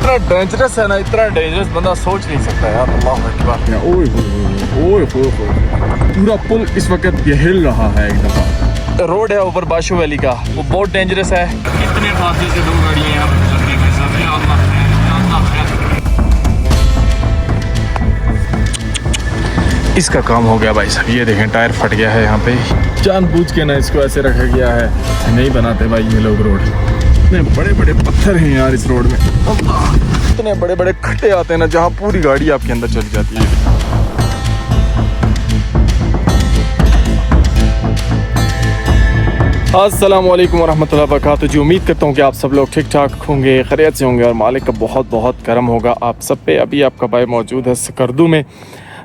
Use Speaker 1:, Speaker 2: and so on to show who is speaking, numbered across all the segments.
Speaker 1: इतना डेंजरस है ना, इतना डेंजरस बंदा सोच नहीं सकता यार। अल्लाह अकबर। ओए पूरा पुल इस वक्त ये हिल रहा है एक दफा। रोड है ऊपर बाशो वैली का, वो बहुत डेंजरस है। कितने फासले से दो गाड़ियां यहाँ पर गुजर रही हैं। इसका काम हो गया भाई साहब। ये देखें टायर फट गया है यहाँ पे, जानबूझ के ना इसको ऐसे रखा गया है, नहीं बनाते भाई ये लोग रोड। इतने बड़े बड़े पत्थर हैं यार इस रोड में, इतने बड़े बड़े खड्डे आते हैं ना जहाँ पूरी गाड़ी आपके अंदर चली जाती है। अस्सलाम वालेकुम वरहमतुल्लाहि वबरकातुहू जी। उम्मीद करता हूँ कि आप सब लोग ठीक ठाक होंगे, खैरियत से होंगे और मालिक का बहुत बहुत करम होगा आप सब पे। अभी आपका भाई मौजूद है स्कर्दू में।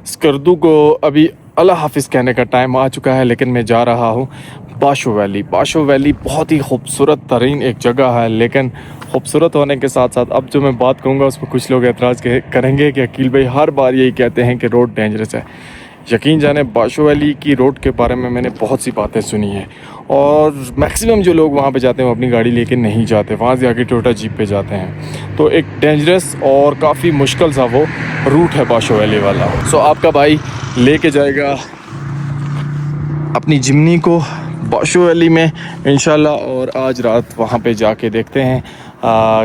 Speaker 1: स्कर्दू को अभी अल्लाह हाफिज़ कहने का टाइम आ चुका है, लेकिन मैं जा रहा हूँ बाशो वैली। बाशो वैली बहुत ही खूबसूरत तरीन एक जगह है, लेकिन खूबसूरत होने के साथ साथ अब जो मैं बात कहूँगा उस पर कुछ लोग एतराज़ करेंगे कि अकील भाई हर बार यही कहते हैं कि रोड डेंजरस है। यकीन जाने बाशो वैली की रोड के बारे में मैंने बहुत सी बातें सुनी हैं और मैक्सिमम जो लोग वहाँ पे जाते हैं वो अपनी गाड़ी लेके नहीं जाते, वहाँ से आके टोयोटा जीप पे जाते हैं। तो एक डेंजरस और काफ़ी मुश्किल सा वो रूट है बाशो वैली वाला। सो आपका भाई लेके जाएगा अपनी जिमनी को बाशो वैली में इंशाल्लाह, और आज रात वहाँ पे जाके देखते हैं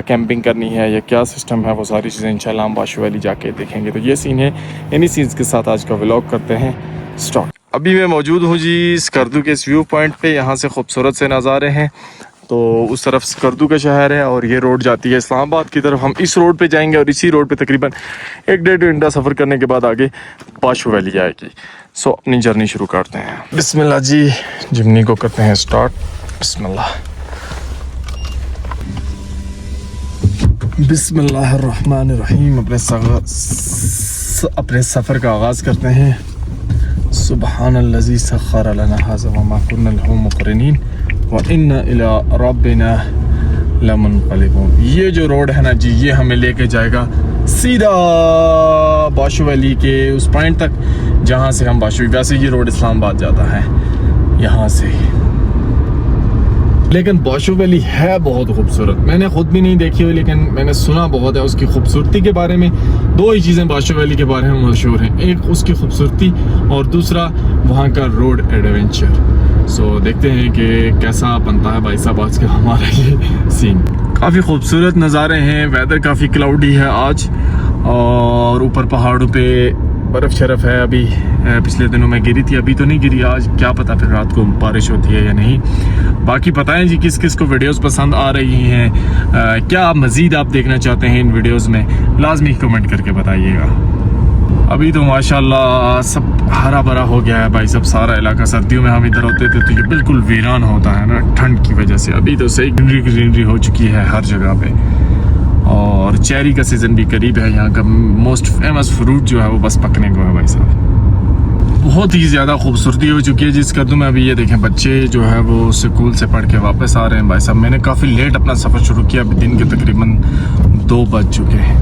Speaker 1: कैंपिंग करनी है या क्या सिस्टम है, वो सारी चीज़ें इंशाल्लाह हम बाशो वैली जाके देखेंगे। तो ये सीन है, इन्हीं सीन्स के साथ आज का व्लॉग करते हैं स्टार्ट। अभी मैं मौजूद हूँ जी स्कर्दू के इस व्यू पॉइंट पे। यहाँ से खूबसूरत से नज़ारे हैं, तो उस तरफ स्कर्दू का शहर है और ये रोड जाती है इस्लामाबाद की तरफ। हम इस रोड पे जाएंगे और इसी रोड पे तकरीबन 1-1.5 घंटा सफ़र करने के बाद आगे बाशो वैली आएगी। सो अपनी जर्नी शुरू करते हैं। बिस्मिल्लाह जी, जिमनी को करते हैं स्टार्ट। बिस्मिल्लाह बिस्मिल्लाहिर्रहमानिर्रहीम। अपने सफ़र का आगाज़ करते हैं। सुब्हानल्लज़ी सख़्ख़र लना हाज़ा व मा कुन्ना लहू मुक़रिनीन व इन्ना इला रब्बिना लमुनक़लिबून। ये जो रोड है ना जी, ये हमें लेके जाएगा सीधा बाशो वैली के उस पॉइंट तक जहाँ से हम वैसे ये रोड इस्लामाबाद जाता है यहाँ से। लेकिन बाशो वैली है बहुत खूबसूरत। मैंने ख़ुद भी नहीं देखी हुई, लेकिन मैंने सुना बहुत है उसकी खूबसूरती के बारे में। दो ही चीज़ें बाशो वैली के बारे में मशहूर हैं, एक उसकी खूबसूरती और दूसरा वहाँ का रोड एडवेंचर। सो देखते हैं कि कैसा बनता है भाई साहब आज का हमारा ये सीन। काफ़ी खूबसूरत नज़ारे हैं, वेदर काफ़ी क्लाउडी है आज और ऊपर पहाड़ों पे बर्फ़ शरफ है। अभी पिछले दिनों में गिरी थी, अभी तो नहीं गिरी, आज क्या पता फिर रात को बारिश होती है या नहीं। बाकी बताएं जी किस किस को वीडियोस पसंद आ रही हैं, क्या मज़ीद आप देखना चाहते हैं इन वीडियोस में, लाजमी कमेंट करके बताइएगा। अभी तो माशाल्लाह सब हरा भरा हो गया है भाई, सब सारा इलाका। सर्दियों में हम इधर होते थे तो ये बिल्कुल वीरान होता है ना ठंड की वजह से। अभी तो सही ग्रीनरी हो चुकी है हर जगह पे, और चेरी का सीज़न भी करीब है। यहाँ का मोस्ट फेमस फ्रूट जो है वो बस पकने को है भाई साहब। बहुत ही ज़्यादा खूबसूरती हो चुकी है जिस कदम में। अभी ये देखें बच्चे जो है वो स्कूल से पढ़ के वापस आ रहे हैं भाई साहब। मैंने काफ़ी लेट अपना सफ़र शुरू किया, अभी दिन के तकरीबन 2 बज चुके हैं।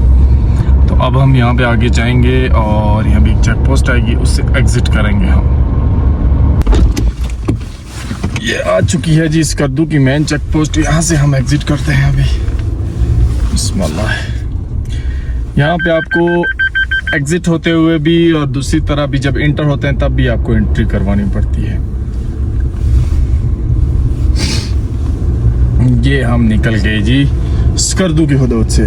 Speaker 1: तो अब हम यहाँ पे आगे जाएंगे और यहाँ भी एक चेक पोस्ट आएगी, उससे एग्ज़िट करेंगे हम। ये आ चुकी है जी स्कर्दू की मेन चेक पोस्ट, यहाँ से हम एग्ज़िट करते हैं अभी। बिस्मिल्लाह। यहाँ पे आपको एग्जिट होते हुए भी और दूसरी तरह भी जब इंटर होते हैं तब भी आपको एंट्री करवानी पड़ती है। ये हम निकल गए जी स्कर्दू की हदूद से।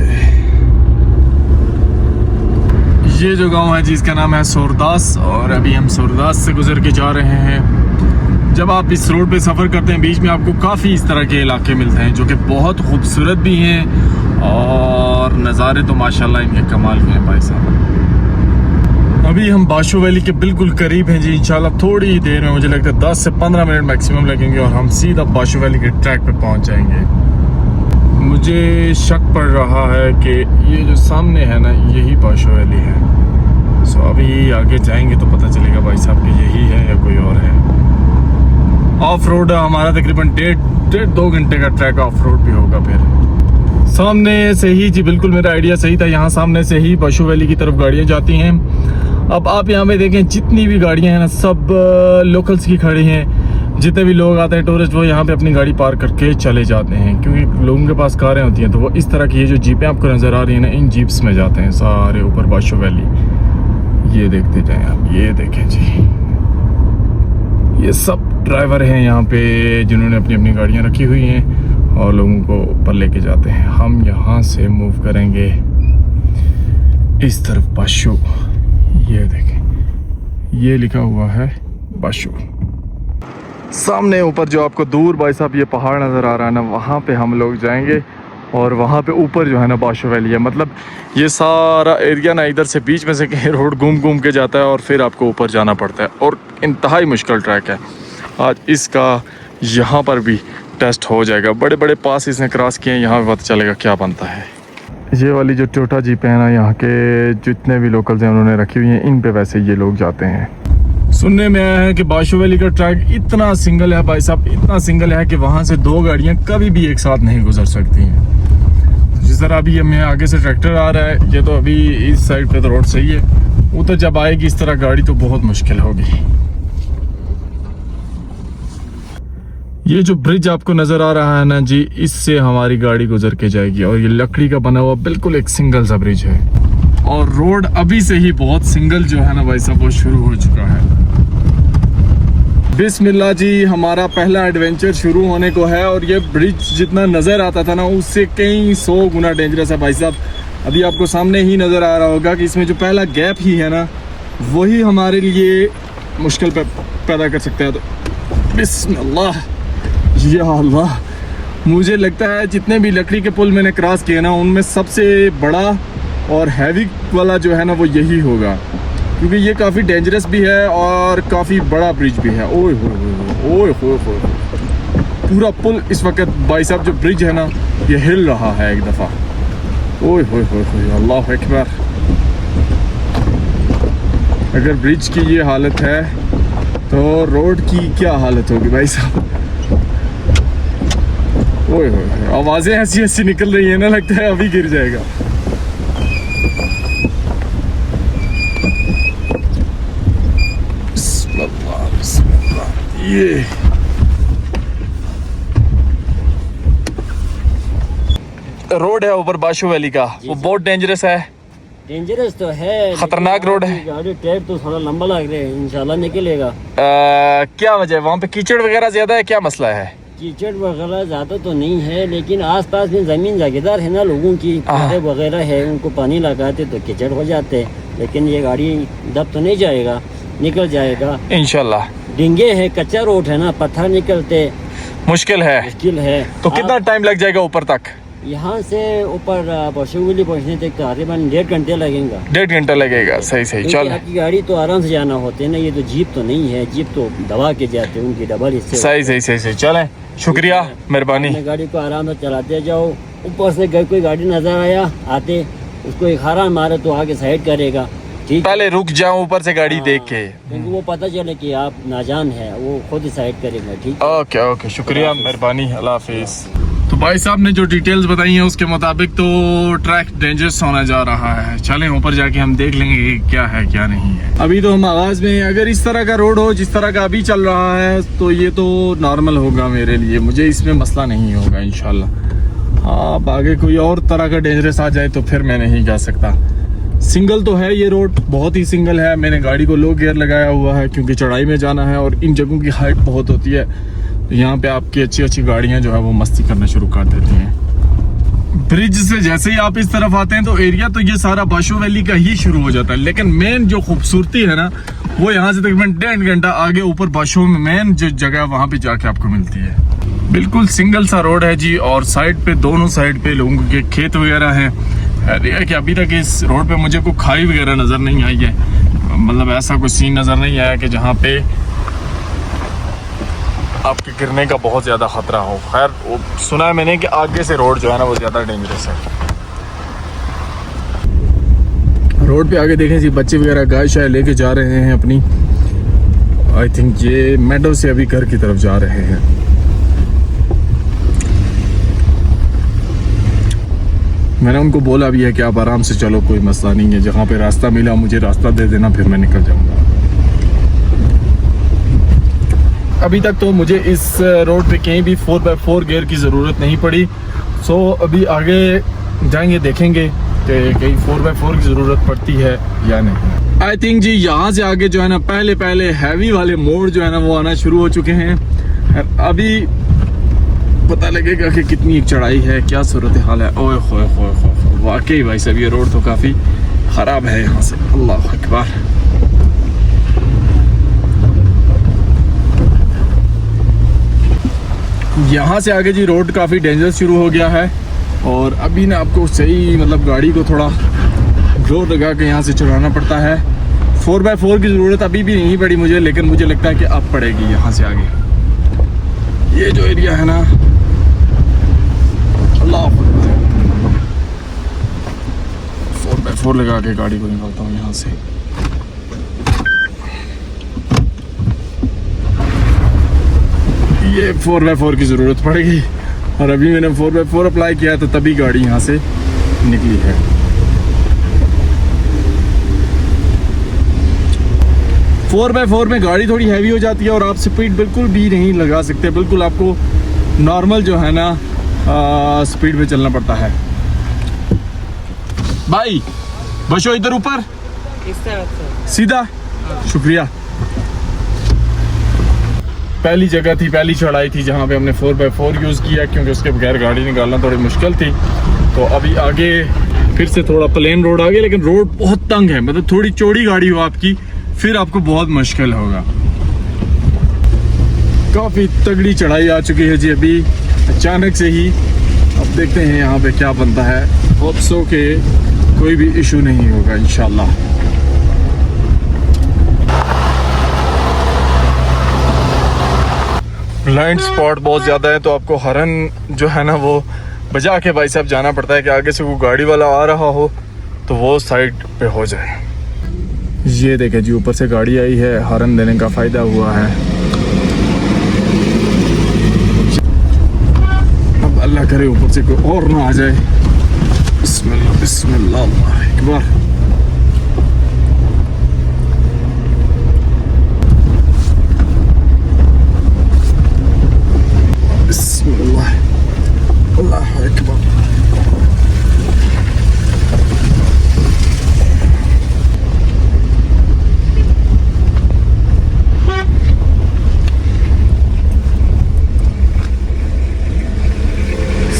Speaker 1: ये जो गांव है जी इसका नाम है सोरदास, और अभी हम सोरदास से गुजर के जा रहे हैं। जब आप इस रोड पे सफ़र करते हैं बीच में आपको काफ़ी इस तरह के इलाके मिलते हैं जो कि बहुत खूबसूरत भी हैं और नज़ारे तो माशाल्लाह इनके कमाल के हैं भाई साहब। अभी हम बाशो वैली के बिल्कुल करीब हैं जी। इंशाल्लाह थोड़ी देर में, मुझे लगता है 10 से 15 मिनट मैक्सिमम लगेंगे और हम सीधा बाशो वैली के ट्रैक पे पहुंच जाएंगे। मुझे शक पड़ रहा है कि ये जो सामने है ना यही बाशो वैली है। सो अभी आगे जाएंगे तो पता चलेगा भाई साहब कि यही है या कोई और है। ऑफ रोड हमारा तकरीबन 1.5-2 घंटे का ट्रैक ऑफ रोड भी होगा। फिर सामने से ही जी, बिल्कुल मेरा आइडिया सही था, यहाँ सामने से ही बाशो वैली की तरफ गाड़ियाँ जाती हैं। अब आप यहाँ पे देखें जितनी भी गाड़ियाँ हैं ना सब लोकल्स की खड़ी हैं। जितने भी लोग आते हैं टूरिस्ट वो यहाँ पे अपनी गाड़ी पार्क करके चले जाते हैं, क्योंकि लोगों के पास कारें होती हैं तो वो इस तरह की ये जो जीपें आपको नज़र आ रही हैं ना, इन जीप्स में जाते हैं सारे ऊपर बाशो वैली। ये देखते जाएं आप, ये देखें जी, ये सब ड्राइवर हैं यहाँ पे जिन्होंने अपनी अपनी गाड़ियाँ रखी हुई हैं और लोगों को ऊपर लेके जाते हैं। हम यहाँ से मूव करेंगे इस तरफ बाशो। ये देखें, ये लिखा हुआ है बाशो। सामने ऊपर जो आपको दूर भाई साहब ये पहाड़ नज़र आ रहा है ना, वहाँ पे हम लोग जाएंगे और वहाँ पे ऊपर जो है ना बाशो वैली है। मतलब ये सारा एरिया ना इधर से बीच में से कहीं रोड घूम घूम के जाता है और फिर आपको ऊपर जाना पड़ता है और इंतहाई मुश्किल ट्रैक है। आज इसका यहाँ पर भी टेस्ट हो जाएगा। बड़े बड़े पास इसने क्रॉस किए हैं, यहाँ पे पता चलेगा क्या बनता है। ये वाली जो टोयोटा जीप है ना, यहाँ के जितने भी लोकल्स हैं उन्होंने रखी हुई हैं, इन पे वैसे ये लोग जाते हैं। सुनने में आया है कि बाशो वैली का ट्रैक इतना सिंगल है भाई साहब, इतना सिंगल है कि वहाँ से दो गाड़ियाँ कभी भी एक साथ नहीं गुजर सकती हैं। जिस तरह अभी हमें आगे से ट्रैक्टर आ रहा है, ये तो अभी इस साइड पे तो रोड सही है, उधर जब आएगी इस तरह गाड़ी तो बहुत मुश्किल होगी। ये जो ब्रिज आपको नज़र आ रहा है ना जी, इससे हमारी गाड़ी गुजर के जाएगी और ये लकड़ी का बना हुआ बिल्कुल एक सिंगल सा ब्रिज है और रोड अभी से ही बहुत सिंगल जो है ना भाई साहब वो शुरू हो चुका है। बिस्मिल्लाह जी, हमारा पहला एडवेंचर शुरू होने को है और ये ब्रिज जितना नज़र आता था ना उससे कई 100 गुना डेंजरस है भाई साहब। अभी आपको सामने ही नज़र आ रहा होगा कि इसमें जो पहला गैप ही है ना वही हमारे लिए मुश्किल पैदा कर सकता है। तो बिस्मिल्लाह, या अल्लाह, मुझे लगता है जितने भी लकड़ी के पुल मैंने क्रॉस किए ना उनमें सबसे बड़ा और हैवी वाला जो है ना वो यही होगा, क्योंकि ये काफ़ी डेंजरस भी है और काफ़ी बड़ा ब्रिज भी है। ओए होए पूरा पुल इस वक्त भाई साहब जो ब्रिज है ना ये हिल रहा है एक दफ़ा। ओए होए अल्लाह अकबर। अगर ब्रिज की ये हालत है तो रोड की क्या हालत होगी भाई साहब। ओए होए, आवाज़ें ऐसी ऐसी निकल रही है ना, लगता है अभी गिर जाएगा। ये रोड है ऊपर बाशो वैली का, वो बहुत डेंजरस है।
Speaker 2: डेंजरस तो है,
Speaker 1: खतरनाक रोड है।
Speaker 2: गाड़ी टायर तो थोड़ा लंबा लग रहा है, इंशाल्लाह निकलेगा।
Speaker 1: क्या वजह है, वहाँ पे कीचड़ वगैरह ज्यादा है, क्या मसला है?
Speaker 2: कीचड़ वगैरह ज्यादा तो नहीं है, लेकिन आसपास में जमीन जागीरदार है ना, लोगों की पौधे वगैरह है, उनको पानी लगाते तो कीचड़ हो जाते हैं। लेकिन ये गाड़ी दब तो नहीं जाएगा, निकल जाएगा इंशाल्लाह। डिंगे है, कच्चा रोड है ना, पत्थर निकलते मुश्किल है।
Speaker 1: तो कितना टाइम लग जाएगा ऊपर तक?
Speaker 2: यहाँ से ऊपर बाशो वैली पहुँचने तक तकरीबन 1.5 घंटे लगेगा।
Speaker 1: 1.5 घंटा लगेगा, सही चल।
Speaker 2: आपकी गाड़ी तो आराम से जाना होते है ना, ये तो जीप तो नहीं है, जीप तो दबा के जाते हैं, उनकी डबल हिस्से।
Speaker 1: सही चलें, शुक्रिया, मेहरबानी।
Speaker 2: गाड़ी को आराम से चलाते जाओ। ऊपर से कोई गाड़ी नजर आया आते, उसको एक हारा मारे तो आगे साइड करेगा, ठीक।
Speaker 1: पहले रुक जाओ ऊपर से गाड़ी देख के,
Speaker 2: क्योंकि वो पता चले कि आप नाजान है, वो खुद ही साइड करेगा, ठीक।
Speaker 1: ओके, शुक्रिया, मेहरबानी, अल्लाह हाफिज। तो भाई साहब ने जो डिटेल्स बताई हैं उसके मुताबिक तो ट्रैक डेंजरस होने जा रहा है। चलें ऊपर जाके हम देख लेंगे कि क्या है क्या नहीं है। अभी तो हम आगाज में, अगर इस तरह का रोड हो जिस तरह का अभी चल रहा है तो ये तो नॉर्मल होगा मेरे लिए, मुझे इसमें मसला नहीं होगा इंशाल्लाह। हाँ, अब आगे कोई और तरह का डेंजरस आ जाए तो फिर मैं नहीं जा सकता। सिंगल तो है ये रोड, बहुत ही सिंगल है। मैंने गाड़ी को लो गियर लगाया हुआ है क्योंकि चढ़ाई में जाना है और इन जगहों की हाइट बहुत होती है, तो यहाँ पे आपकी अच्छी गाड़ियाँ जो है वो मस्ती करना शुरू कर देती हैं। ब्रिज से जैसे ही आप इस तरफ आते हैं तो एरिया तो ये सारा बाशो वैली का ही शुरू हो जाता है, लेकिन मेन जो खूबसूरती है ना वो यहाँ से तकरीबन 1.5 घंटा आगे ऊपर बाशो में मेन जो जगह है वहाँ पे जाके आपको मिलती है। बिल्कुल सिंगल सा रोड है जी और साइड पे, दोनों साइड पे लोगों के खेत वगैरह हैं। कि अभी तक इस रोड पे मुझे कोई खाई वगैरह नज़र नहीं आई है, मतलब ऐसा कोई सीन नज़र नहीं आया कि जहाँ पे आपके गिरने का बहुत ज़्यादा ख़तरा हो। खैर सुना है मैंने कि आगे से रोड जो है ना वो ज़्यादा डेंजरस है। रोड पे आगे देखें जी, बच्चे वगैरह गाय शाय लेके जा रहे हैं अपनी। आई थिंक ये मेडो से अभी घर की तरफ जा रहे हैं। मैंने उनको बोला भी है कि आप आराम से चलो, कोई मसला नहीं है, जहाँ पे रास्ता मिला मुझे रास्ता दे देना, फिर मैं निकल जाऊँगा। अभी तक तो मुझे इस रोड पे कहीं भी 4x4 गियर की ज़रूरत नहीं पड़ी। सो अभी आगे जाएंगे, देखेंगे कि कहीं 4x4 की ज़रूरत पड़ती है या नहीं। आई थिंक जी यहाँ से आगे जो है ना पहले हैवी वाले मोड़ जो है ना वो आना शुरू हो चुके हैं। अभी पता लगेगा कि कितनी चढ़ाई है, क्या सूरत हाल है। ओए होए होए होए, वाकई भाई साहब ये रोड तो काफ़ी ख़राब है यहाँ से। अल्लाह अकबर। यहाँ से आगे जी रोड काफ़ी डेंजरस शुरू हो गया है और अभी ना आपको सही मतलब गाड़ी को थोड़ा जोर लगा के यहाँ से चलाना पड़ता है। 4x4 की ज़रूरत अभी भी नहीं पड़ी मुझे, लेकिन मुझे लगता है कि अब पड़ेगी यहाँ से आगे। ये जो एरिया है ना, अल्लाह 4x4 लगा के गाड़ी को निकालता हूँ यहाँ से। ये 4x4 की ज़रूरत पड़ेगी और अभी मैंने 4x4 अप्लाई किया तो तभी गाड़ी यहाँ से निकली है। फोर बाय फोर में गाड़ी थोड़ी हैवी हो जाती है और आप स्पीड बिल्कुल भी नहीं लगा सकते, बिल्कुल आपको नॉर्मल जो है ना स्पीड में चलना पड़ता है। भाई बशो इधर ऊपर
Speaker 2: इस तरफ
Speaker 1: सीधा, शुक्रिया। पहली जगह थी, पहली चढ़ाई थी जहाँ पे हमने 4x4 यूज़ किया क्योंकि उसके बगैर गाड़ी निकालना थोड़ी मुश्किल थी। तो अभी आगे फिर से थोड़ा प्लेन रोड आ गया, लेकिन रोड बहुत तंग है, मतलब थोड़ी चौड़ी गाड़ी हो आपकी फिर आपको बहुत मुश्किल होगा। काफ़ी तगड़ी चढ़ाई आ चुकी है जी अभी अचानक से ही। अब देखते हैं यहाँ पे क्या बनता है। होप सो के कोई भी इशू नहीं होगा इंशाल्लाह। ब्लाइंड स्पॉट बहुत ज़्यादा है तो आपको हॉर्न जो है ना वो बजा के भाई साहब जाना पड़ता है कि आगे से कोई गाड़ी वाला आ रहा हो तो वो साइड पे हो जाए। ये देखें जी ऊपर से गाड़ी आई है, हॉर्न देने का फ़ायदा हुआ है। अब अल्लाह करे ऊपर से कोई और ना आ जाए। बिस्मिल्लाह बिस्मिल्लाह अल्लाह अकबर। बिस्मिल्लाह अल्लाह अकबर।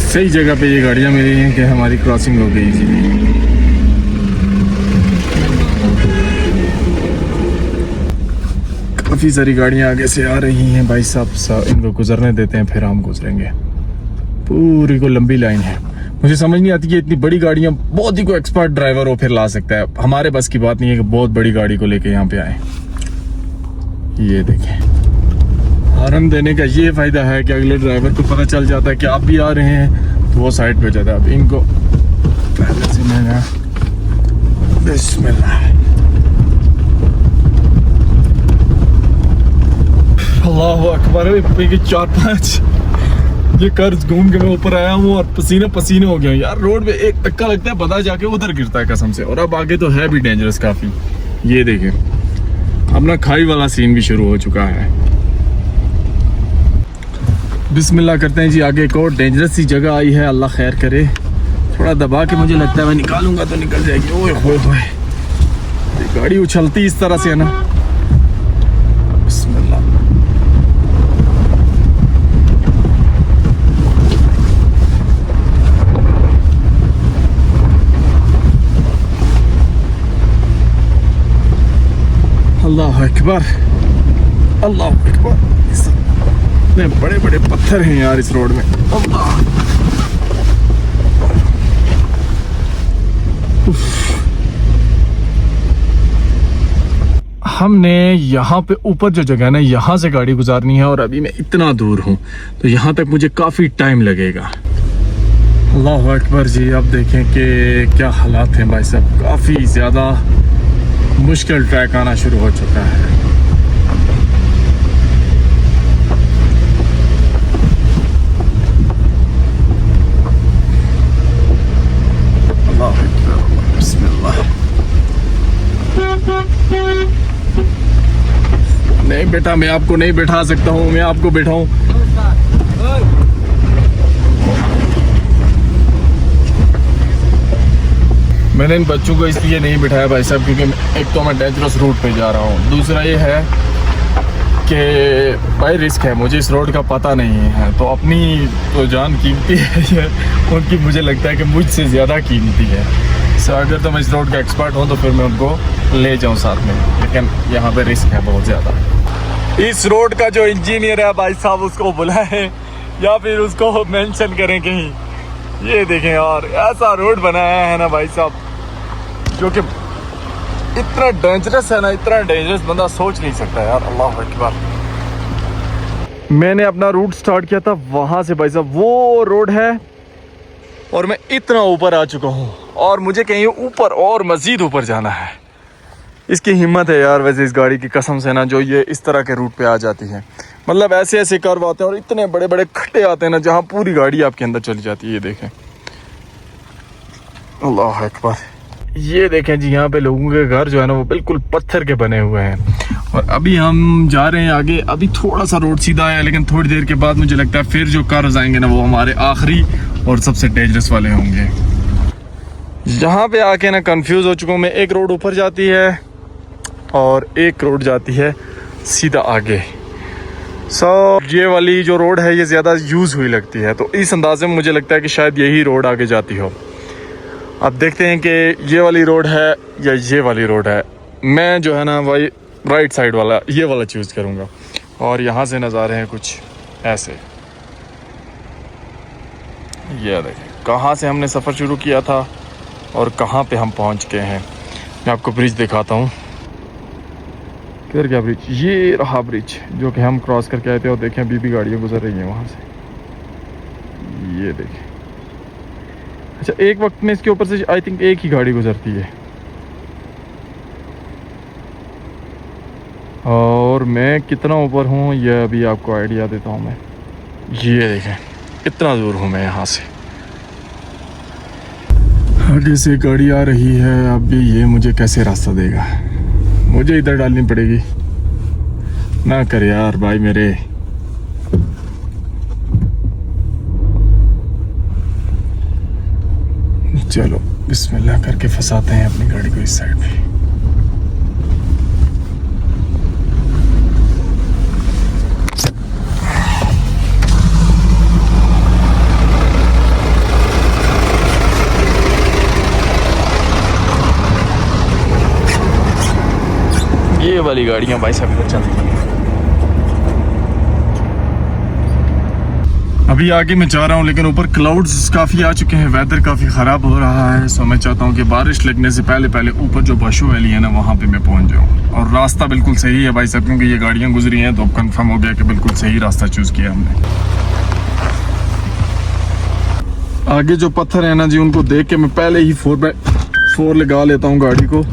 Speaker 1: सही जगह पे ये गाड़ियाँ मिली हैं कि हमारी क्रॉसिंग हो गई जी। काफ़ी सारी गाड़ियाँ आगे से आ रही हैं भाई साहब, इनको गुजरने देते हैं फिर हम गुजरेंगे। पूरी को लंबी लाइन है। मुझे समझ नहीं आती कि इतनी बड़ी गाड़ियाँ बहुत ही कोई एक्सपर्ट ड्राइवर हो फिर ला सकता है। हमारे बस की बात नहीं है कि बहुत बड़ी गाड़ी को लेके यहाँ पे आए। ये देखें हॉर्न देने का ये फ़ायदा है कि अगले ड्राइवर को पता चल जाता है कि आप भी आ रहे हैं तो वो साइड पे जाता है। अब इनको पहले से मैंने बिस्मिल्लाह अल्लाह अकबर। ये 4-5 ये कर्ज घूम के मैं ऊपर आया हूँ और पसीने पसीने हो गया यार। रोड पे एक धक्का लगता है पता जाके उधर गिरता है कसम से। और अब आगे तो है भी डेंजरस काफ़ी। ये देखें अब ना खाई वाला सीन भी शुरू हो चुका है। बिस्मिल्लाह करते हैं जी। आगे एक और डेंजरस सी जगह आई है, अल्लाह खैर करे। थोड़ा दबा के मुझे लगता है मैं निकालूंगा तो निकल जाएगी। ओए होए होए, गाड़ी उछलती इस तरह से है ना। बिस्मिल्लाह अल्लाह अकबर अल्लाह अकबर। इतने बड़े बड़े पत्थर हैं यार इस रोड में। अल्लाह हमने यहाँ पे ऊपर जो जगह है ना यहाँ से गाड़ी गुजारनी है और अभी मैं इतना दूर हूँ तो यहाँ तक मुझे काफ़ी टाइम लगेगा। अल्लाह अकबर जी। अब देखें कि क्या हालात हैं भाई साहब। काफ़ी ज़्यादा मुश्किल ट्रैक आना शुरू हो चुका है। नहीं बैठा, मैं आपको नहीं बैठा सकता हूँ, मैं आपको बैठाऊँ। मैंने इन बच्चों को इसलिए नहीं बिठाया भाई साहब क्योंकि एक तो मैं डेंजरस रूट पे जा रहा हूँ, दूसरा ये है कि भाई रिस्क है, मुझे इस रोड का पता नहीं है, तो अपनी तो जान कीमती है उनकी मुझे लगता है कि मुझसे ज़्यादा कीमती है। सो अगर तो मैं इस रोड का एक्सपर्ट हूँ तो फिर मैं उनको ले जाऊँ साथ में, लेकिन यहाँ पे रिस्क है बहुत ज़्यादा। इस रोड का जो इंजीनियर है भाई साहब उसको बुलाएं या फिर उसको मेंशन करें कहीं। ये देखें यार, ऐसा रोड बनाया है ना भाई साहब जो कि इतना डेंजरस है ना, इतना डेंजरस बंदा सोच नहीं सकता यार। अल्लाह अकबर। मैंने अपना रूट स्टार्ट किया था वहाँ से भाई साहब, वो रोड है और मैं इतना ऊपर आ चुका हूँ और मुझे कहीं ऊपर और मज़ीद ऊपर जाना है। इसकी हिम्मत है यार वैसे इस गाड़ी की कसम से ना, जो ये इस तरह के रूट पे आ जाती है। मतलब ऐसे ऐसे कर्व आते हैं और इतने बड़े बड़े खड्डे आते हैं ना जहाँ पूरी गाड़ी आपके अंदर चली जाती है। ये देखें, अल्लाह अकबर। ये देखें जी, यहाँ पे लोगों के घर जो है ना वो बिल्कुल पत्थर के बने हुए हैं। और अभी हम जा रहे हैं आगे, अभी थोड़ा सा रोड सीधा है लेकिन थोड़ी देर के बाद मुझे लगता है फिर जो कर्व्स आएंगे ना वो हमारे आखिरी और सबसे डेंजरस वाले होंगे। यहाँ पे आके ना कंफ्यूज हो चुका हूँ मैं। एक रोड ऊपर जाती है और एक रोड जाती है सीधा आगे। ये वाली जो रोड है ये ज़्यादा यूज़ हुई लगती है, तो इस अंदाजे में मुझे लगता है कि शायद यही रोड आगे जाती हो। अब देखते हैं कि ये वाली रोड है या ये वाली रोड है। मैं जो है ना भाई राइट साइड वाला, ये वाला चूज़ करूँगा। और यहाँ से नज़ारे हैं कुछ ऐसे। ये देखें कहाँ से हमने सफ़र शुरू किया था और कहाँ पे हम पहुँच गए हैं। मैं आपको ब्रिज दिखाता हूँ। किधर क्या ब्रिज? ये रहा ब्रिज जो कि हम क्रॉस करके आए थे। और देखें अभी भी गाड़ियाँ गुजर रही हैं वहाँ से। ये देखें, अच्छा एक वक्त में इसके ऊपर से आई थिंक एक ही गाड़ी गुजरती है। और मैं कितना ऊपर हूँ ये अभी आपको आइडिया देता हूँ मैं। ये देखें कितना दूर हूँ मैं यहाँ से। आगे से गाड़ी आ रही है, अब भी ये मुझे कैसे रास्ता देगा? मुझे इधर डालनी पड़ेगी ना। कर यार भाई मेरे। चलो बिस्मिल्लाह करके फंसाते हैं अपनी गाड़ी को इस साइड पे। ये वाली गाड़ियां भाई साहब इधर चलती हैं। अभी आगे मैं जा रहा हूँ लेकिन ऊपर क्लाउड्स काफ़ी आ चुके हैं, वेदर काफ़ी ख़राब हो रहा है। सो मैं चाहता हूँ कि बारिश लगने से पहले पहले ऊपर जो बाशो वैली है ना वहाँ पे मैं पहुँच जाऊँ। और रास्ता बिल्कुल सही है भाई साहब क्योंकि ये गाड़ियाँ गुजरी हैं तो अब कन्फर्म हो गया कि बिल्कुल सही रास्ता चूज़ किया हमने। आगे जो पत्थर है ना जी उनको देख के मैं पहले ही 4x4 लगा लेता हूँ गाड़ी को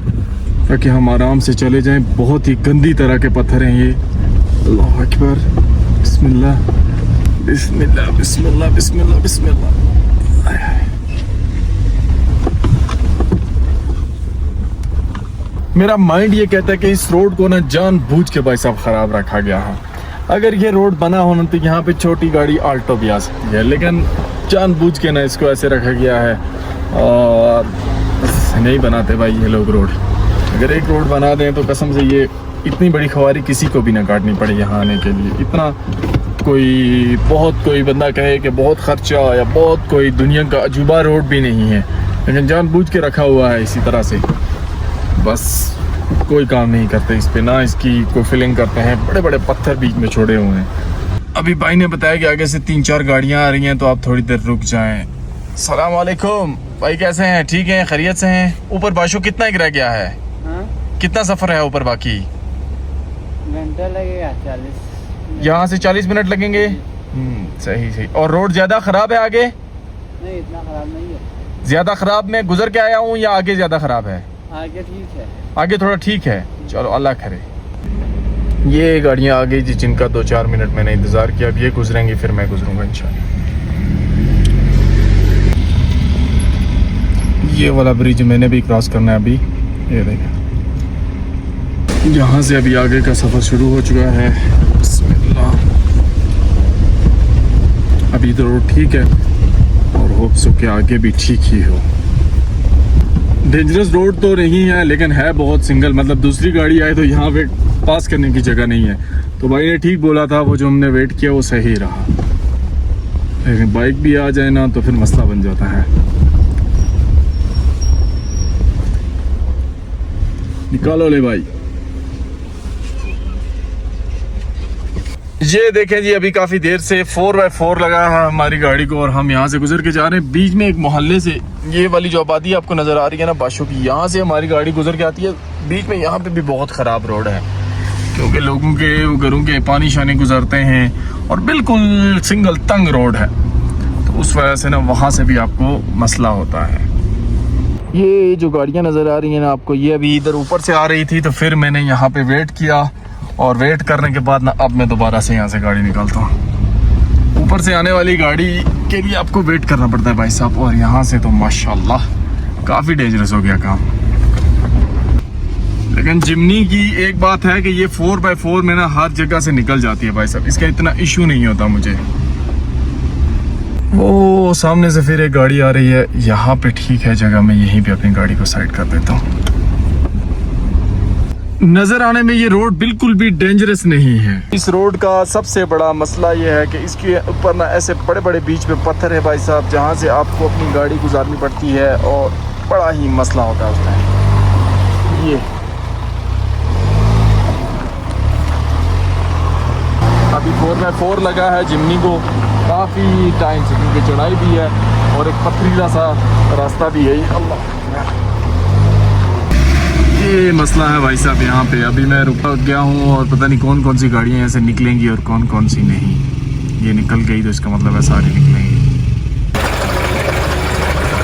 Speaker 1: ताकि हम आराम से चले जाएं। बहुत ही गंदी तरह के पत्थर हैं ये। अल्लाह अकबर, बिस्मिल्लाह बिस्मिल्लाह बिस्मिल्लाह बिस्मिल्लाह बिस्मिल्लाह। मेरा माइंड ये कहता है कि इस रोड को ना जानबूझ के भाई साहब ख़राब रखा गया है। अगर ये रोड बना होना तो यहाँ पे छोटी गाड़ी आल्टो भी आ सकती है, लेकिन जानबूझ के ना इसको ऐसे रखा गया है और नहीं बनाते भाई ये लोग रोड। अगर एक रोड बना दें तो कसम से ये इतनी बड़ी खवारी किसी को भी ना काटनी पड़े यहाँ आने के लिए। इतना कोई बंदा कहे कि बहुत खर्चा या बहुत कोई दुनिया का अजूबा रोड भी नहीं है, लेकिन जानबूझ के रखा हुआ है इसी तरह से। बस कोई काम नहीं करते इस पे, ना इसकी कोई फिलिंग करते हैं। बड़े बड़े पत्थर बीच में छोड़े हुए हैं। अभी भाई ने बताया कि आगे से 3-4 गाड़ियाँ आ रही हैं तो आप थोड़ी देर रुक जाएं। सलाम वालेकुम भाई, कैसे हैं? ठीक हैं, खैरियत से हैं? ऊपर बाशो कितना एक रह गया है? कितना सफ़र है ऊपर बाकी?
Speaker 2: घंटा लगेगा 40।
Speaker 1: यहाँ से 40 मिनट लगेंगे। सही सही। और रोड ज़्यादा ख़राब है आगे?
Speaker 2: नहीं इतना ख़राब नहीं है।
Speaker 1: ज़्यादा ख़राब में गुजर के आया हूँ या आगे ज़्यादा ख़राब है?
Speaker 2: आगे ठीक है।
Speaker 1: आगे थोड़ा ठीक है। चलो अल्लाह करे। ये गाड़ियाँ आ गई जी जिनका 2-4 मिनट मैंने इंतज़ार किया। अब ये गुजरेंगी फिर मैं गुजरूँगा इंशाल्लाह। ये वाला ब्रिज मैंने भी क्रॉस करना है अभी। ये देखें यहाँ से अभी आगे का सफ़र शुरू हो चुका है। बिस्मिल्लाह। अभी तो रोड ठीक है और होप सो के आगे भी ठीक ही हो। डेंजरस रोड तो नहीं है लेकिन है बहुत सिंगल, मतलब दूसरी गाड़ी आए तो यहाँ पे पास करने की जगह नहीं है। तो भाई ने ठीक बोला था, वो जो हमने वेट किया वो सही रहा। लेकिन बाइक भी आ जाए ना तो फिर मसला बन जाता है। निकालो ले भाई। ये देखें जी, अभी काफ़ी देर से 4x4 लगा है हमारी गाड़ी को और हम यहाँ से गुजर के जा रहे हैं। बीच में एक मोहल्ले से ये वाली जो आबादी आपको नज़र आ रही है ना बाशों की, यहाँ से हमारी गाड़ी गुजर के आती है। बीच में यहाँ पे भी बहुत ख़राब रोड है क्योंकि लोगों के घरों के पानी शानी गुजरते हैं और बिल्कुल सिंगल तंग रोड है, तो उस वजह से ना वहाँ से भी आपको मसला होता है। ये जो गाड़ियाँ नज़र आ रही हैं ना आपको, ये अभी इधर ऊपर से आ रही थी तो फिर मैंने यहाँ पे वेट किया और वेट करने के बाद ना अब मैं दोबारा से यहाँ से गाड़ी निकालता हूँ। ऊपर से आने वाली गाड़ी के लिए आपको वेट करना पड़ता है भाई साहब, और यहाँ से तो माशाल्लाह काफ़ी डेंजरस हो गया काम। लेकिन जिमनी की एक बात है कि ये 4x4 में ना हर जगह से निकल जाती है भाई साहब, इसका इतना इशू नहीं होता मुझे। वो सामने से फिर एक गाड़ी आ रही है, यहाँ पे ठीक है जगह, मैं यहीं पे अपनी गाड़ी को साइड कर देता हूँ। नजर आने में ये रोड बिल्कुल भी डेंजरस नहीं है। इस रोड का सबसे बड़ा मसला ये है कि इसके ऊपर ना ऐसे बड़े बड़े बीच में पत्थर है भाई साहब, जहाँ से आपको अपनी गाड़ी गुजारनी पड़ती है और बड़ा ही मसला होता है उसमें। ये अभी 4x4 लगा है जिम्नी को काफ़ी टाइम से, क्योंकि चढ़ाई भी है और एक पथरीला सा रास्ता भी है। अल्लाह, ये मसला है भाई साहब यहाँ पे। अभी मैं रुका गया हूँ और पता नहीं कौन कौन सी गाड़ियाँ यहाँ से निकलेंगी और कौन कौन सी नहीं। ये निकल गई तो इसका मतलब है सारी निकलेंगी।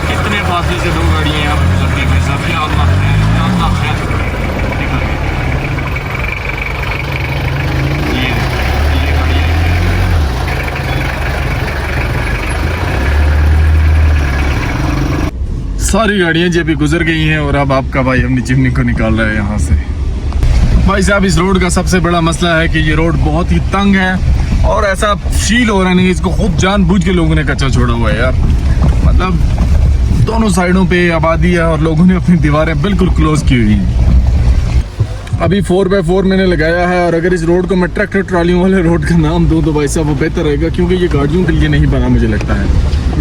Speaker 1: कितने फासले से दो गाड़ियाँ यहाँ पर गुजरती हैं साहब, या अल्लाह खैर, या अल्लाह खैर। सारी गाड़ियाँ जी अभी गुजर गई हैं और अब आपका भाई अपनी जिम्नी को निकाल रहा है यहाँ से। भाई साहब इस रोड का सबसे बड़ा मसला है कि ये रोड बहुत ही तंग है और ऐसा फील हो रहा नहीं, इसको खूब जानबूझ के लोगों ने कच्चा छोड़ा हुआ है यार। मतलब दोनों साइडों पे आबादी है और लोगों ने अपनी दीवारें बिल्कुल क्लोज की हुई हैं। अभी 4x4 मैंने लगाया है और अगर इस रोड को मैं ट्रैक्टर ट्रॉलियों वाले रोड का नाम दूँ तो भाई साहब वो बेहतर रहेगा, क्योंकि ये गाड़ियों के लिए नहीं बना मुझे लगता है।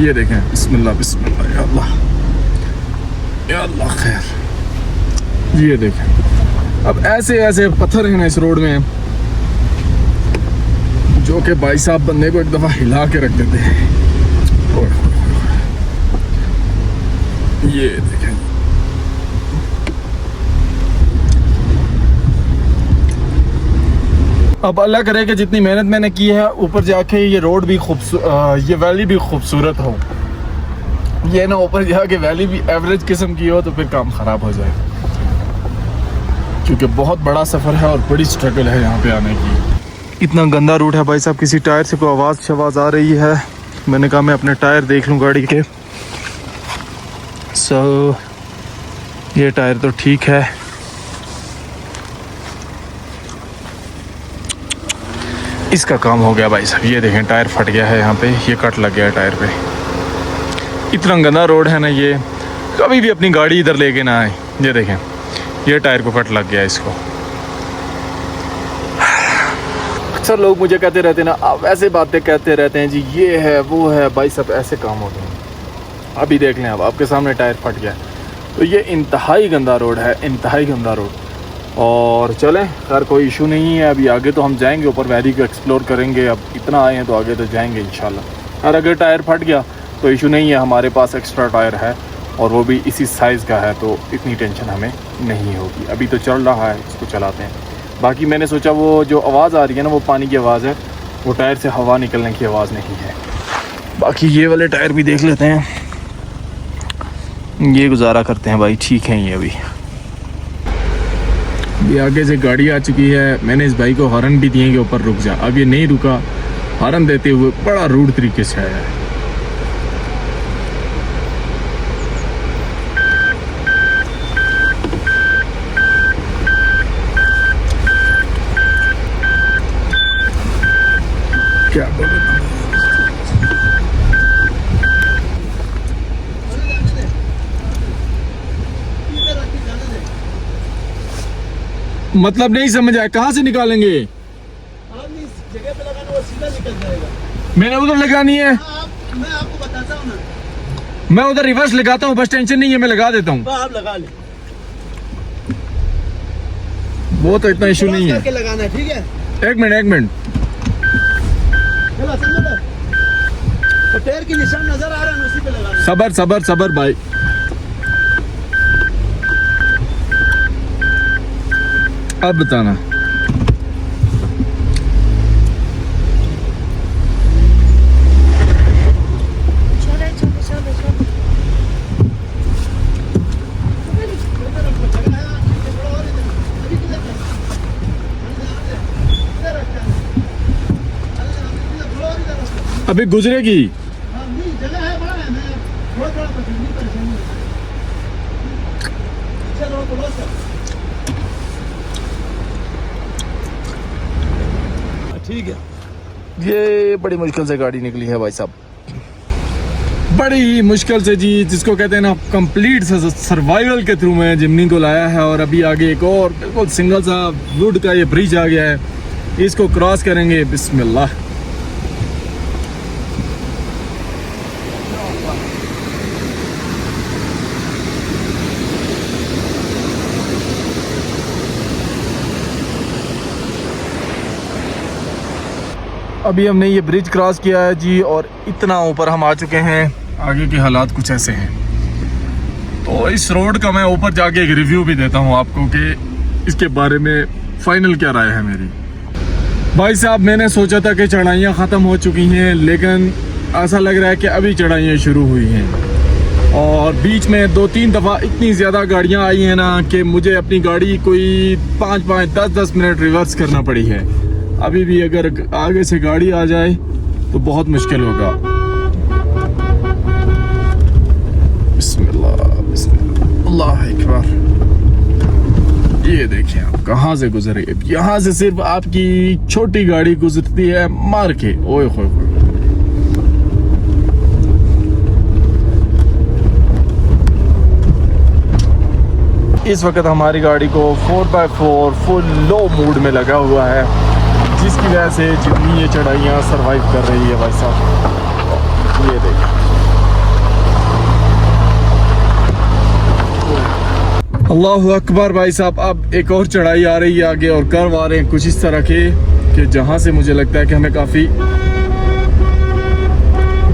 Speaker 1: ये देखें, बिस्मिल्लाह बिस्मिल्लाह, या अल्लाह या अल्लाह खैर। ये देखें, अब ऐसे ऐसे पत्थर हैं ना इस रोड में जो कि भाई साहब बंदे को एक दफ़ा हिला के रख देते हैं। ये देखें, अब अल्लाह करे कि जितनी मेहनत मैंने की है ऊपर जाके ये रोड भी ये वैली भी खूबसूरत हो, ये ना ऊपर जाके वैली भी एवरेज किस्म की हो तो फिर काम ख़राब हो जाए, क्योंकि बहुत बड़ा सफ़र है और बड़ी स्ट्रगल है यहाँ पे आने की। इतना गंदा रूट है भाई साहब, किसी टायर से कोई आवाज़ शवाज़ आ रही है। मैंने कहा मैं अपने टायर देख लूँ गाड़ी के। ये टायर तो ठीक है। इसका काम हो गया भाई साहब। ये देखें टायर फट गया है यहाँ पे, ये कट लग गया है टायर पे। इतना गंदा रोड है ना ये, कभी भी अपनी गाड़ी इधर लेके ना आए। ये देखें, ये टायर को कट लग गया इसको। अक्सर लोग मुझे कहते रहते हैं ना, आप ऐसे बातें कहते रहते हैं जी, ये है वो है। भाई सब ऐसे काम होते हैं। अभी देख लें, अब आपके सामने टायर फट गया, तो ये इंतहाई गंदा रोड है, इंतहाई गंदा रोड। और चलें, खैर कोई इशू नहीं है। अभी आगे तो हम जाएंगे, ऊपर वैली को एक्सप्लोर करेंगे। अब इतना आए हैं तो आगे तो जाएंगे इंशाल्लाह। और अगर टायर फट गया तो इशू नहीं है, हमारे पास एक्स्ट्रा टायर है और वो भी इसी साइज़ का है, तो इतनी टेंशन हमें नहीं होगी। अभी तो चल रहा है, इसको चलाते हैं। बाकी मैंने सोचा वो जो आवाज़ आ रही है ना, वो पानी की आवाज़ है, वो टायर से हवा निकलने की आवाज़ नहीं है। बाकी ये वाले टायर भी देख लेते हैं, ये गुजारा करते हैं भाई, ठीक है। ये अभी आगे से गाड़ी आ चुकी है। मैंने इस भाई को हॉर्न भी दिए कि ऊपर रुक जा, अब ये नहीं रुका। हॉर्न देते हुए बड़ा रूड तरीके से आया है। मतलब नहीं समझ आया, कहाँ से निकालेंगे?
Speaker 3: आपने इस जगह पे लगाना, वो सीधा निकल जाएगा।
Speaker 1: मैंने उधर लगानी है,
Speaker 3: मैं आपको बताता हूँ ना।
Speaker 1: मैं उधर रिवर्स लगाता हूँ, बस टेंशन नहीं है, मैं लगा देता हूँ।
Speaker 3: आप लगा ले,
Speaker 1: वो तो इतना इशू नहीं है।
Speaker 3: करके लगाना है, ठीक है?
Speaker 1: एक मिनट
Speaker 3: चलो समझ, तो पैर के निशान नजर आ रहा है, उसी पे लगाना है।
Speaker 1: सबर सबर सबर भाई। अब बताना। अभी गुजरेगी।
Speaker 3: हाँ, नहीं, जगह है, बड़ा है, मैं बहुत बड़ा परेशानी है। चलो तो बस ठीक है।
Speaker 1: ये बड़ी मुश्किल से गाड़ी निकली है भाई साहब, बड़ी ही मुश्किल से जी, जिसको कहते हैं ना कंप्लीट सर्वाइवल के थ्रू मैं जिमनी को लाया है। और अभी आगे एक और बिल्कुल सिंगल सा वुड का ये ब्रिज आ गया है, इसको क्रॉस करेंगे। बिस्मिल्लाह। अभी हमने ये ब्रिज क्रॉस किया है जी, और इतना ऊपर हम आ चुके हैं। आगे के हालात कुछ ऐसे हैं, तो इस रोड का मैं ऊपर जाके एक रिव्यू भी देता हूँ आपको कि इसके बारे में फाइनल क्या राय है मेरी। भाई साहब, मैंने सोचा था कि चढ़ाइयाँ ख़त्म हो चुकी हैं, लेकिन ऐसा लग रहा है कि अभी चढ़ाइयाँ शुरू हुई हैं। और बीच में 2-3 दफ़ा इतनी ज़्यादा गाड़ियाँ आई हैं ना कि मुझे अपनी गाड़ी कोई 5-5, 10-10 मिनट रिवर्स करना पड़ी है। अभी भी अगर आगे से गाड़ी आ जाए तो बहुत मुश्किल होगा। बिस्मिल्लाह बिस्मिल्लाह, अल्लाह अकबर। ये देखिए आप कहाँ से गुजरे, यहाँ से सिर्फ आपकी छोटी गाड़ी गुजरती है मार के। ओए होए होए, इस वक्त हमारी गाड़ी को 4x4 फुल लो मूड में लगा हुआ है, जिसकी वजह से जितनी ये चढ़ाइयाँ सरवाइव कर रही है भाई साहब। ये देखिए, अल्लाह अकबर भाई साहब। अब एक और चढ़ाई आ रही है आगे, और कर्व आ रहे हैं कुछ इस तरह के कि जहाँ से मुझे लगता है कि हमें काफ़ी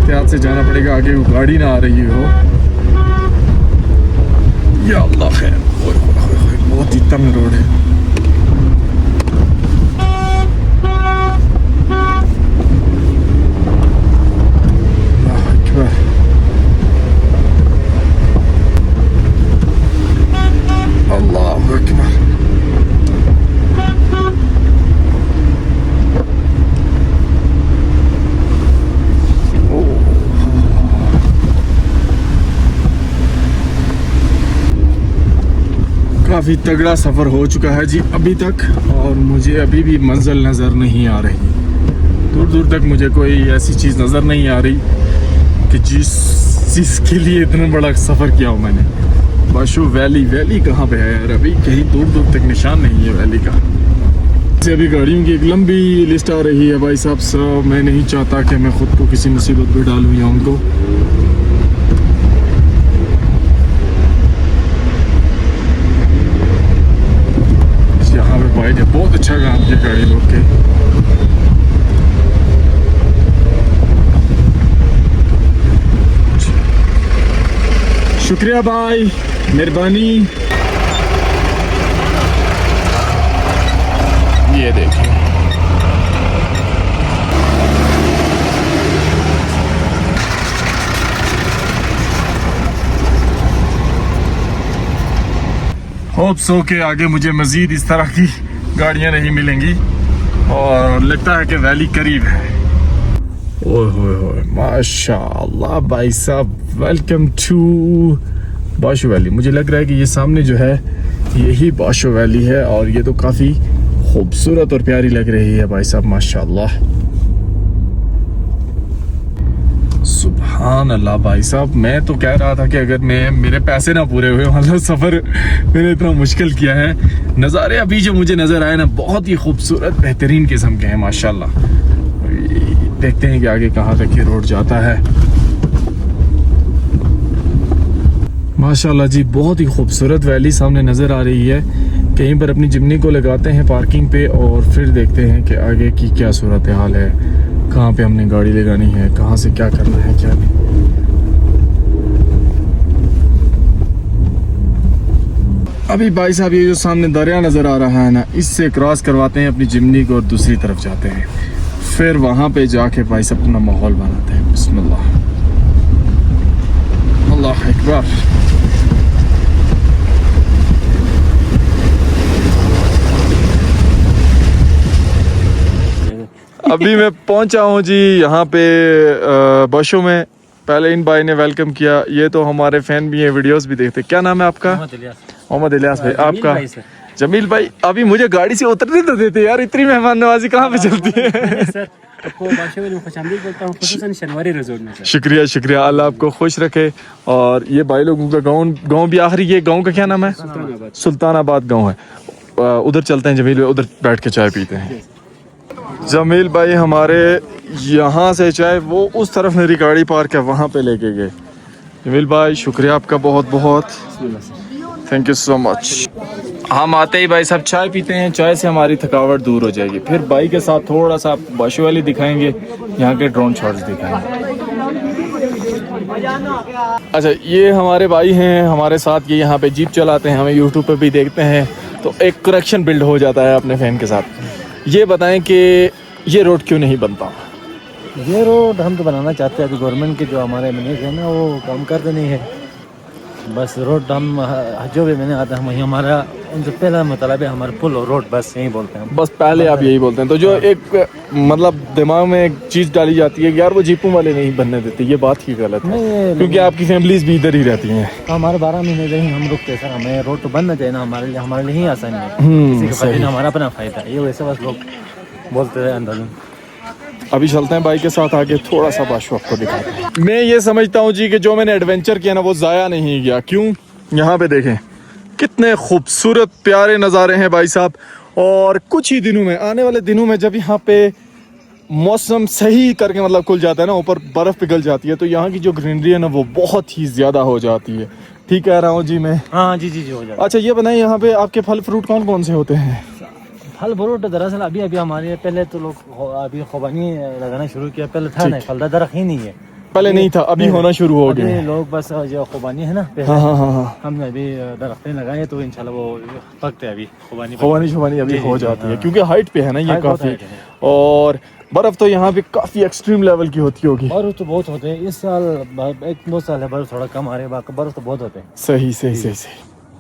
Speaker 1: एहतियात से जाना पड़ेगा, आगे वो गाड़ी ना आ रही हो। या अल्लाह खैर, बहुत ही तंग रोड है। काफ़ी तगड़ा सफ़र हो चुका है जी अभी तक, और मुझे अभी भी मंजिल नज़र नहीं आ रही। दूर दूर तक मुझे कोई ऐसी चीज़ नज़र नहीं आ रही कि जिस चीज़ के लिए इतना बड़ा सफ़र किया हो मैंने। बाशो वैली कहाँ पे है यार? अभी कहीं दूर दूर तक निशान नहीं है वैली का। से अभी गाड़ियों की एक लंबी लिस्ट आ रही है भाई साहब। सब मैं नहीं चाहता कि मैं ख़ुद को किसी मुसीबत में डालूँ या उनको। यहाँ पे भाई ने बहुत अच्छा काम किया गाड़ी रोक के। शुक्रिया भाई, मेहरबानी। ये देखिए, होप सो के आगे मुझे मजीद इस तरह की गाड़ियां नहीं मिलेंगी, और लगता है कि वैली करीब है। ओए होए होए, माशाअल्लाह भाई साहब, वेलकम टू बाशो वैली। मुझे लग रहा है कि ये सामने जो है यही बाशो वैली है, और ये तो काफ़ी खूबसूरत और प्यारी लग रही है भाई साहब, माशाअल्लाह, सुभान सुभान अल्लाह भाई साहब, मैं तो कह रहा था कि अगर मेरे पैसे ना पूरे हुए, मतलब सफ़र मैंने इतना मुश्किल किया है। नज़ारे अभी जो मुझे नज़र आए ना, बहुत ही खूबसूरत बेहतरीन किस्म के हैं माशाल्लाह। देखते हैं कि आगे कहाँ तक ये रोड जाता है। माशाल्लाह जी, बहुत ही खूबसूरत वैली सामने नज़र आ रही है। कहीं पर अपनी जिम्नी को लगाते हैं पार्किंग पे और फिर देखते हैं कि आगे की क्या सूरत हाल है, कहाँ पे हमने गाड़ी लगानी है, कहाँ से क्या करना है क्या नहीं। अभी भाई साहब ये जो सामने दरिया नज़र आ रहा है ना, इससे क्रॉस करवाते हैं अपनी जिम्नी को और दूसरी तरफ जाते हैं। फिर वहाँ पे जाके भाई साहब अपना माहौल बनाते हैं। बिस्मिल्लाह, अल्लाह अकबर। अभी मैं पहुंचा हूं जी यहाँ पे बशों में। पहले इन भाई ने वेलकम किया। ये तो हमारे फैन भी हैं, वीडियोस भी देखते। क्या नाम है आपका? मोहम्मद इलियास भाई। आपका? जमील भाई। अभी मुझे गाड़ी से उतरने तो देते यार, इतनी मेहमान नवाजी कहाँ पे चलती है। शुक्रिया शुक्रिया, अल्लाह आपको खुश रखे। और ये भाई लोगों का गाँव भी आखिरी, ये गाँव का क्या नाम है? सुल्तानाबाद गाँव है। उधर चलते हैं जमील भाई, उधर बैठ के चाय पीते हैं। जमील भाई हमारे यहाँ से चाय वो उस तरफ मेरी गाड़ी पार्क है वहाँ पे लेके गए। जमील भाई शुक्रिया आपका बहुत बहुत, थैंक यू सो मच। हम आते ही भाई साहब चाय पीते हैं, चाय से हमारी थकावट दूर हो जाएगी। फिर भाई के साथ थोड़ा सा बाशु वाली दिखाएंगे, यहाँ के ड्रोन शॉट्स दिखाएंगे। अच्छा, ये हमारे भाई हैं हमारे साथ, ये यहाँ पे जीप चलाते हैं, हमें यूट्यूब पे भी देखते हैं, तो एक कनेक्शन बिल्ड हो जाता है अपने फैन के साथ। ये बताएं कि ये रोड क्यों नहीं बनता?
Speaker 4: ये रोड हम तो बनाना चाहते हैं, अभी गवर्नमेंट के जो हमारे मैनेजर है ना वो काम करते नहीं है। बस रोड हम जो भी मैंने आता है हमारा उनसे पहला मतलब है हमारा पुल और रोड, बस यही बोलते हैं।
Speaker 1: बस पहले आप यही बोलते हैं। तो जो एक मतलब दिमाग में एक चीज़ डाली जाती है कि यार वो जीपों वाले नहीं बनने देते, ये बात ही गलत है क्योंकि आपकी फैमिलीज भी इधर ही रहती हैं।
Speaker 4: हमारे 12 महीने रही हम रुकते हैं सर, हमें रोड तो बनना चाहिए ना, हमारे लिए ही आसानी है, किसी का फायदा हमारा अपना फायदा है, ये वैसे बस लोग बोलते हैं अंदाजन।
Speaker 1: अभी चलते हैं बाइक के साथ आगे, थोड़ा सा बाशु आपको दिखाते हैं। मैं ये समझता हूँ जी कि जो मैंने एडवेंचर किया ना वो ज़ाया नहीं गया। क्यों? यहाँ पे देखें कितने खूबसूरत प्यारे नज़ारे हैं भाई साहब। और कुछ ही दिनों में, आने वाले दिनों में जब यहाँ पे मौसम सही करके मतलब खुल जाता है ना, ऊपर बर्फ़ पिघल जाती है, तो यहाँ की जो ग्रीनरी है ना वो बहुत ही ज़्यादा हो जाती है। ठीक कह रहा हूँ जी मैं?
Speaker 4: हाँ जी हो जाता है।
Speaker 1: अच्छा ये बताएं, यहाँ पे आपके फल फ्रूट कौन कौन से होते हैं?
Speaker 4: फल फ्रूट दरअसल अभी हमारे पहले तो लोग अभी खुबानी लगाना शुरू किया, पहले था नहीं, फलदार दरख्त ही नहीं है,
Speaker 1: पहले नहीं था, अभी होना शुरू हो गया।
Speaker 4: लोग बस जो खुबानी है ना,
Speaker 1: हाँ।
Speaker 4: हमने अभी दरख्तें लगाए तो इंशाल्लाह वो पकते हैं। अभी
Speaker 1: खुबानी अभी हो जाती है क्योंकि हाइट पे है ना ये काफी। और बर्फ तो यहाँ पे काफी एक्सट्रीम लेवल की होती होगी।
Speaker 4: बर्फ तो बहुत होते हैं इस साल, 1-2 साल है बर्फ थोड़ा कम आ रही है, बाकी बर्फ तो बहुत होते हैं।
Speaker 1: सही।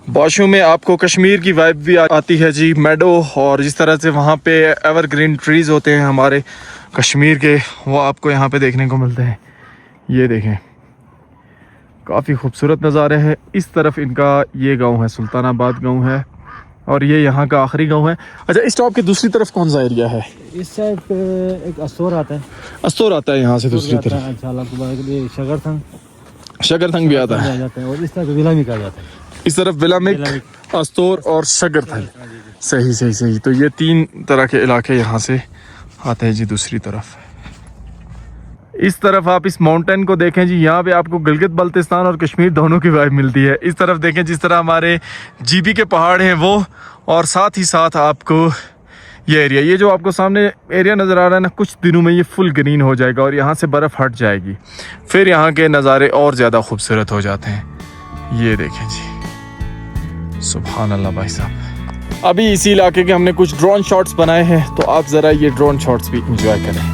Speaker 1: बाशु में आपको कश्मीर की वाइब भी आती है जी, मेडो, और जिस तरह से वहाँ पे एवरग्रीन ट्रीज होते हैं हमारे कश्मीर के, वो आपको यहाँ पे देखने को मिलते हैं। ये देखें काफ़ी खूबसूरत नज़ारे हैं। इस तरफ इनका ये गांव है, सुल्तानाबाद गांव है, और ये यहाँ का आखिरी गांव है। अच्छा, इस टॉप के दूसरी तरफ कौन सा एरिया है?
Speaker 4: इस साइड पे एक अस्तोर आता है।
Speaker 1: अस्तोर आता है यहाँ से दूसरी तरफ। शकरथंग भी आता है,
Speaker 4: और इस तरफ विलामिक आ जाता है।
Speaker 1: इस तरफ विलामिक, अस्तोर और शकरथंग। सही। तो ये 3 तरह के इलाके यहाँ से आते हैं जी। दूसरी तरफ इस तरफ आप इस माउंटेन को देखें जी, यहाँ पे आपको गिलगित बल्तिस्तान और कश्मीर दोनों की वाइब मिलती है। इस तरफ देखें जिस तरह हमारे जीबी के पहाड़ हैं वो, और साथ ही साथ आपको ये एरिया, ये जो आपको सामने एरिया नज़र आ रहा है ना, कुछ दिनों में ये फुल ग्रीन हो जाएगा और यहाँ से बर्फ़ हट जाएगी, फिर यहाँ के नज़ारे और ज़्यादा खूबसूरत हो जाते हैं। ये देखें जी, सुभान अल्लाह भाई साहब। अभी इसी इलाके के हमने कुछ ड्रोन शॉट्स बनाए हैं, तो आप ज़रा ये ड्रोन शॉट्स भी इंजॉय करें।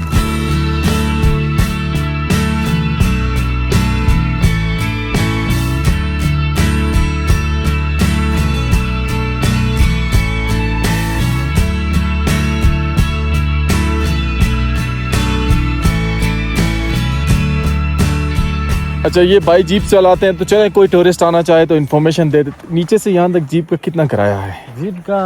Speaker 1: अच्छा ये भाई जीप चलाते हैं, तो चले कोई टूरिस्ट आना चाहे तो इन्फॉर्मेशन दे देते। नीचे से यहाँ तक जीप का कितना किराया है?
Speaker 4: जीप का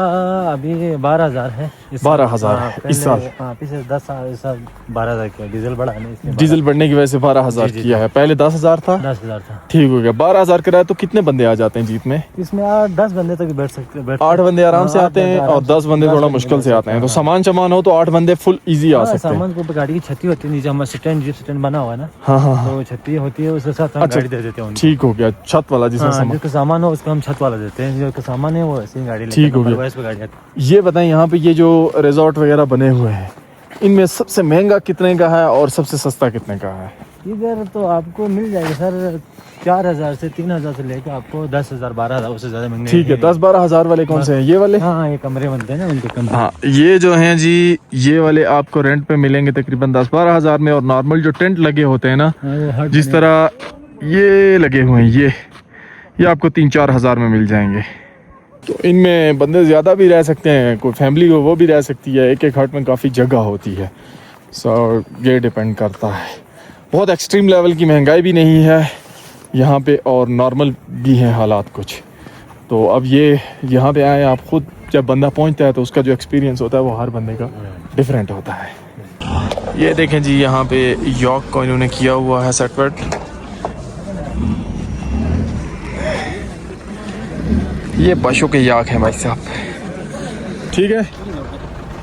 Speaker 4: अभी 12,000 है।
Speaker 1: 12,000 है इस साल?
Speaker 4: हाँ, पिछले 10 साल इस साल 12,000 किया, डीजल बढ़ा है इसलिए
Speaker 1: डीजल बढ़ने की वजह से 12,000 किया है। पहले 10,000 था।
Speaker 4: 10,000 था।
Speaker 1: ठीक हो गया। 12,000 किराया। तो कितने बंदे आ जाते हैं जीप में?
Speaker 4: इसमें 10 बंदे तक बैठ सकते हैं।
Speaker 1: 8 बंदे आराम से आते हैं और 10 बंदे थोड़ा मुश्किल से आते हैं। तो सामान हो तो 8 बंदे फुल इजी आ सकते हैं।
Speaker 4: सामान को गाड़ी की छत्ती होती है नीचे, हमारा स्टैंड जीप स्टैंड बना हुआ है ना।
Speaker 1: हाँ हाँ
Speaker 4: तो छत्ती होती है, उसके साथ हम
Speaker 1: अच्छा,
Speaker 4: गाड़ी दे देते हैं उनको।
Speaker 1: ठीक हो गया। छत वाला जिसमें सामान,
Speaker 4: जिसका सामान हो उसको हम छत वाला देते हैं, जो सामान है वो ऐसी गाड़ी
Speaker 1: ठीक हो गया।
Speaker 4: पे गाड़ी आती है।
Speaker 1: ये बताएं यहाँ पे ये जो रिजॉर्ट वगैरह बने हुए हैं, इनमें सबसे महंगा कितने का है और सबसे सस्ता कितने का है?
Speaker 4: इधर तो आपको मिल जाएगा सर 4,000 से 3,000 से लेकर आपको 10,000 12,000 उससे ज्यादा महंगे।
Speaker 1: ठीक है। 10-12 हज़ार वाले कौन से हैं? ये वाले?
Speaker 4: हाँ, ये कमरे बनते हैं ना उनके कमरे।
Speaker 1: हाँ, ये जो हैं जी, ये वाले आपको रेंट पे मिलेंगे तकरीबन 10-12 हज़ार में। और नॉर्मल जो टेंट लगे होते हैं ना, जिस तरह ये लगे हुए हैं, ये आपको 3-4 हज़ार में मिल जाएंगे। तो इनमें बंदे ज़्यादा भी रह सकते हैं, कोई फैमिली हो वो भी रह सकती है। एक एक हट में काफ़ी जगह होती है। सो ये डिपेंड करता है। बहुत एक्सट्रीम लेवल की महंगाई भी नहीं है यहाँ पे और नॉर्मल भी हैं हालात कुछ। तो अब ये यहाँ पे आए, आप खुद जब बंदा पहुँचता है तो उसका जो एक्सपीरियंस होता है वो हर बंदे का डिफरेंट होता है। ये देखें जी, यहाँ पे यॉक को इन्होंने किया हुआ है सेटवेट। ये पशु के याक हैं भाई साहब। ठीक है,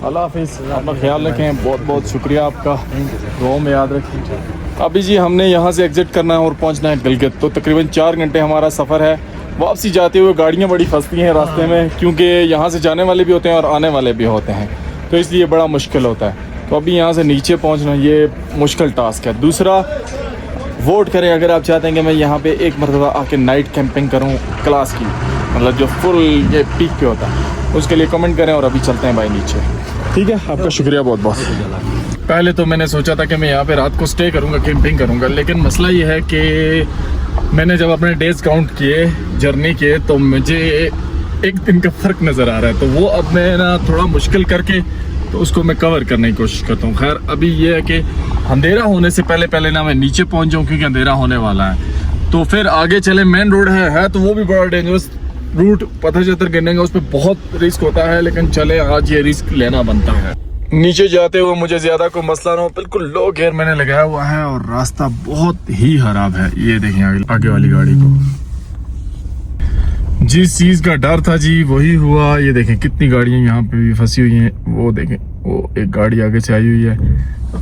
Speaker 1: अल्लाह हाफिज़, अपना ख्याल रखें। बहुत बहुत शुक्रिया आपका, दुआ में याद रखें। अभी जी हमने यहाँ से एग्ज़िट करना है और पहुँचना है गिलगित। तो तकरीबन 4 घंटे हमारा सफ़र है। वापसी जाते हुए गाड़ियाँ बड़ी फंसती हैं रास्ते में, क्योंकि यहाँ से जाने वाले भी होते हैं और आने वाले भी होते हैं, तो इसलिए बड़ा मुश्किल होता है। तो अभी यहाँ से नीचे पहुँचना ये मुश्किल टास्क है। दूसरा, वोट करें अगर आप चाहते हैं कि मैं यहाँ पे एक मरतबा आके नाइट कैंपिंग करूँ क्लास की, मतलब जो फुल ये पीक पे होता है, उसके लिए कमेंट करें। और अभी चलते हैं भाई नीचे। ठीक है, आपका शुक्रिया बहुत बहुत। पहले तो मैंने सोचा था कि मैं यहाँ पे रात को स्टे करूँगा, कैंपिंग करूँगा, लेकिन मसला ये है कि मैंने जब अपने डेज काउंट किए जर्नी के, तो मुझे एक दिन का फ़र्क नज़र आ रहा है। तो वो अब मैं ना थोड़ा मुश्किल करके तो उसको मैं कवर करने की कोशिश करता हूँ। खैर, अभी ये है कि अंधेरा होने से पहले ना मैं नीचे पहुँच जाऊँ, क्योंकि अंधेरा होने वाला है। तो फिर आगे चले। मेन रोड है तो वो भी बड़ा डेंजरस रूट, पत्थर चत्थर गिरने का उस पर बहुत रिस्क होता है, लेकिन चले आज ये रिस्क लेना बनता है। नीचे जाते हुए मुझे ज़्यादा कोई मसला ना हो। बिल्कुल लो गियर मैंने लगाया हुआ है और रास्ता बहुत ही खराब है। ये देखें आगे वाली गाड़ी को, जिस चीज़ का डर था जी वही हुआ। ये देखें कितनी गाड़ियाँ यहाँ पे भी फंसी हुई हैं। वो देखें, वो एक गाड़ी आगे से आई हुई है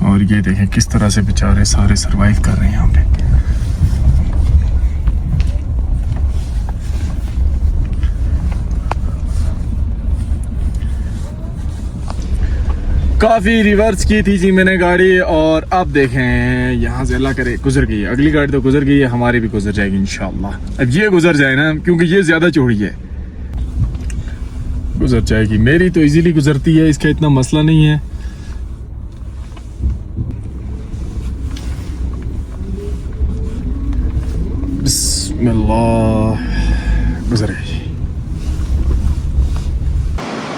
Speaker 1: और ये देखें किस तरह से बेचारे सारे सरवाइव कर रहे हैं यहाँ पे। काफ़ी रिवर्स की थी जी मैंने गाड़ी, और अब देखें यहाँ से अल्लाह करे गुजर गई है। अगली गाड़ी तो गुजर गई है, हमारी भी गुजर जाएगी इंशाल्लाह। अब ये गुजर जाए ना, क्योंकि ये ज़्यादा चौड़ी है, गुजर जाएगी। मेरी तो इजीली गुजरती है, इसका इतना मसला नहीं है। बिस्मिल्लाह, गुजर गई।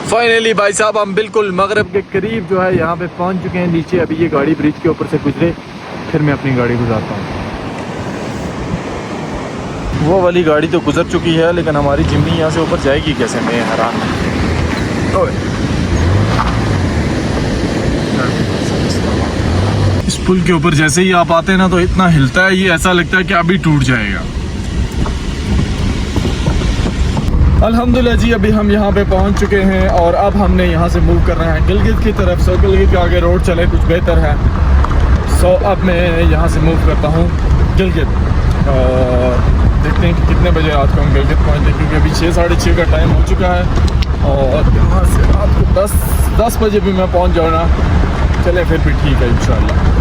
Speaker 1: फाइनली भाई साहब हम बिल्कुल मगरब के करीब जो है यहाँ पे पहुँच चुके हैं नीचे। अभी ये गाड़ी ब्रिज के ऊपर से गुजरे, फिर मैं अपनी गाड़ी गुजारता हूँ। वो वाली गाड़ी तो गुजर चुकी है, लेकिन हमारी जिम्मी यहाँ से ऊपर जाएगी कैसे, मैं हैरान हूँ। इस पुल के ऊपर जैसे ही आप आते हैं ना, तो इतना हिलता है, ये ऐसा लगता है कि अभी टूट जाएगा। अल्हम्दुलिल्लाह जी, अभी हम यहाँ पे पहुँच चुके हैं और अब हमने यहाँ से मूव करना है गिलगित की तरफ। सो गिलगित के आगे रोड चले कुछ बेहतर है। सो अब मैं यहाँ से मूव करता हूँ गिलगित, और देखते हैं कि कितने बजे रात को हम गिलगित पहुँचते, क्योंकि अभी 6-6:30 का टाइम हो चुका है। और यहाँ से रात को 10 बजे भी मैं पहुँच जाऊँ ना, चले फिर भी ठीक है इंशाल्लाह।